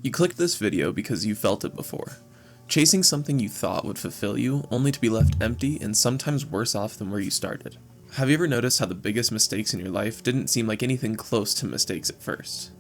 You clicked this video because you felt it before. Chasing something you thought would fulfill you, only to be left empty and sometimes worse off than where you started. Have you ever noticed how the biggest mistakes in your life didn't seem like anything close to mistakes at first?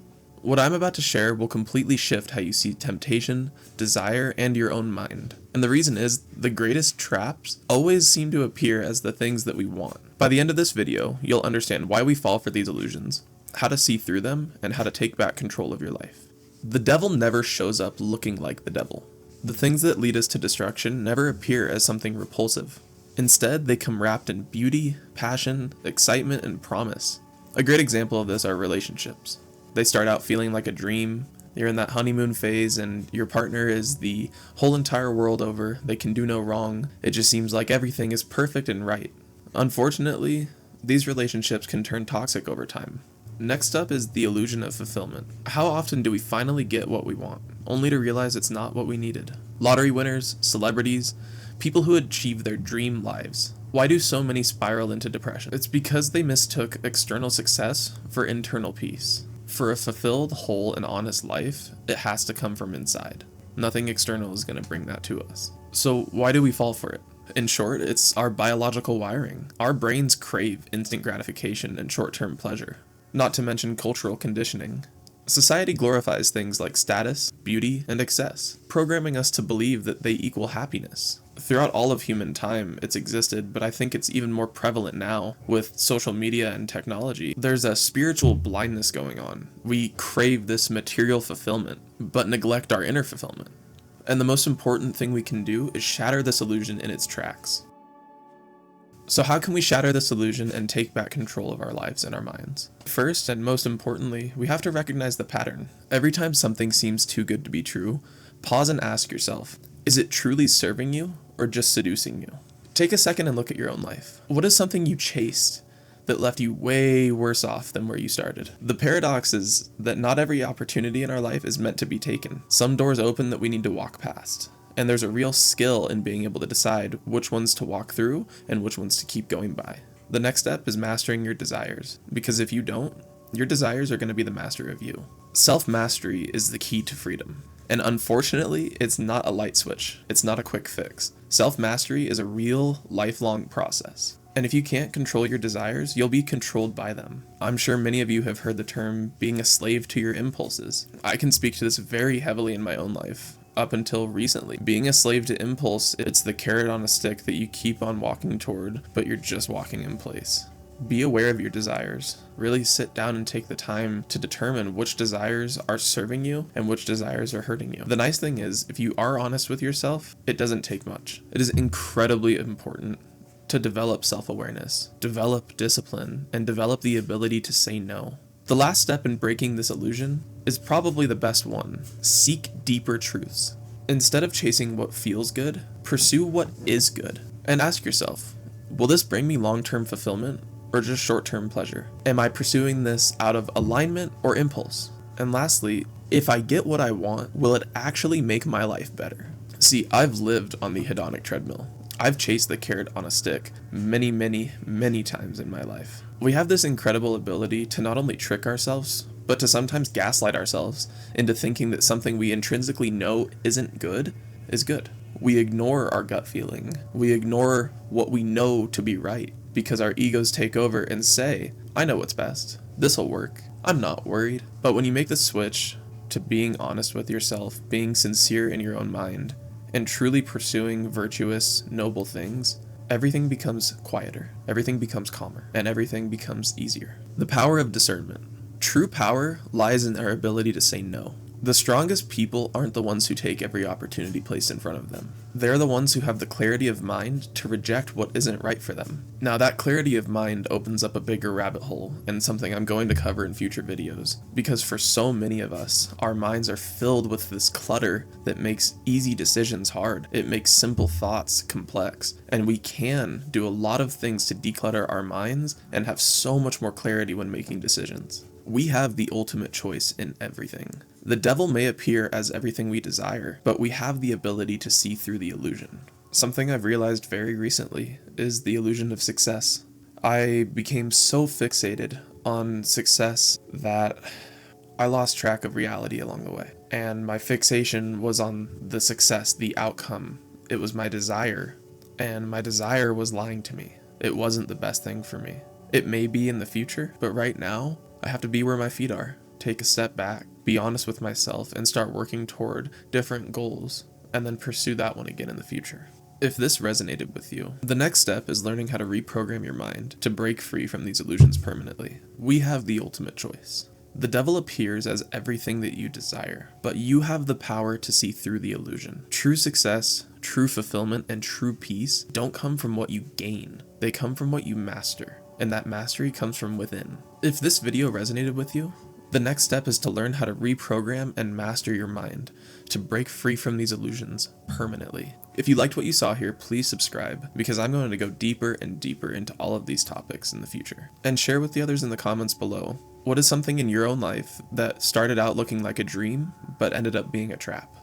What I'm about to share will completely shift how you see temptation, desire, and your own mind. And the reason is, the greatest traps always seem to appear as the things that we want. By the end of this video, you'll understand why we fall for these illusions, how to see through them, and how to take back control of your life. The devil never shows up looking like the devil. The things that lead us to destruction never appear as something repulsive. Instead, they come wrapped in beauty, passion, excitement, and promise. A great example of this are relationships. They start out feeling like a dream. You're in that honeymoon phase and your partner is the whole entire world over. They can do no wrong. It just seems like everything is perfect and right. Unfortunately, these relationships can turn toxic over time. Next up is the illusion of fulfillment. How often do we finally get what we want, only to realize it's not what we needed? Lottery winners, celebrities, people who achieve their dream lives. Why do so many spiral into depression? It's because they mistook external success for internal peace. For a fulfilled, whole, and honest life, it has to come from inside. Nothing external is going to bring that to us. So why do we fall for it? In short, it's our biological wiring. Our brains crave instant gratification and short-term pleasure. Not to mention cultural conditioning. Society glorifies things like status, beauty, and excess, programming us to believe that they equal happiness. Throughout all of human time, it's existed, but I think it's even more prevalent now with social media and technology. There's a spiritual blindness going on. We crave this material fulfillment, but neglect our inner fulfillment. And the most important thing we can do is shatter this illusion in its tracks. So how can we shatter this illusion and take back control of our lives and our minds? First, and most importantly, we have to recognize the pattern. Every time something seems too good to be true, pause and ask yourself, is it truly serving you or just seducing you? Take a second and look at your own life. What is something you chased that left you way worse off than where you started? The paradox is that not every opportunity in our life is meant to be taken. Some doors open that we need to walk past. And there's a real skill in being able to decide which ones to walk through and which ones to keep going by. The next step is mastering your desires, because if you don't, your desires are going to be the master of you. Self-mastery is the key to freedom. And unfortunately, it's not a light switch. It's not a quick fix. Self-mastery is a real, lifelong process. And if you can't control your desires, you'll be controlled by them. I'm sure many of you have heard the term being a slave to your impulses. I can speak to this very heavily in my own life. Up until recently. Being a slave to impulse, it's the carrot on a stick that you keep on walking toward, but you're just walking in place. Be aware of your desires. Really sit down and take the time to determine which desires are serving you and which desires are hurting you. The nice thing is, if you are honest with yourself, it doesn't take much. It is incredibly important to develop self-awareness, develop discipline, and develop the ability to say no. The last step in breaking this illusion is probably the best one. Seek deeper truths. Instead of chasing what feels good, pursue what is good. And ask yourself, will this bring me long-term fulfillment or just short-term pleasure? Am I pursuing this out of alignment or impulse? And lastly, if I get what I want, will it actually make my life better? See, I've lived on the hedonic treadmill. I've chased the carrot on a stick many, many, many times in my life. We have this incredible ability to not only trick ourselves, but to sometimes gaslight ourselves into thinking that something we intrinsically know isn't good is good. We ignore our gut feeling. We ignore what we know to be right because our egos take over and say, I know what's best. This'll work. I'm not worried. But when you make the switch to being honest with yourself, being sincere in your own mind, and truly pursuing virtuous, noble things, everything becomes quieter, everything becomes calmer, and everything becomes easier. The power of discernment. True power lies in our ability to say no. The strongest people aren't the ones who take every opportunity placed in front of them. They're the ones who have the clarity of mind to reject what isn't right for them. Now, that clarity of mind opens up a bigger rabbit hole, and something I'm going to cover in future videos, because for so many of us, our minds are filled with this clutter that makes easy decisions hard. It makes simple thoughts complex, and we can do a lot of things to declutter our minds and have so much more clarity when making decisions. We have the ultimate choice in everything. The devil may appear as everything we desire, but we have the ability to see through the illusion. Something I've realized very recently is the illusion of success. I became so fixated on success that I lost track of reality along the way, and my fixation was on the success, the outcome. It was my desire, and my desire was lying to me. It wasn't the best thing for me. It may be in the future, but right now, I have to be where my feet are, take a step back, be honest with myself, and start working toward different goals, and then pursue that one again in the future. If this resonated with you, the next step is learning how to reprogram your mind to break free from these illusions permanently. We have the ultimate choice. The devil appears as everything that you desire, but you have the power to see through the illusion. True success, true fulfillment, and true peace don't come from what you gain. They come from what you master, and that mastery comes from within. If this video resonated with you, the next step is to learn how to reprogram and master your mind to break free from these illusions permanently. If you liked what you saw here, please subscribe, because I'm going to go deeper and deeper into all of these topics in the future. And share with the others in the comments below, what is something in your own life that started out looking like a dream, but ended up being a trap?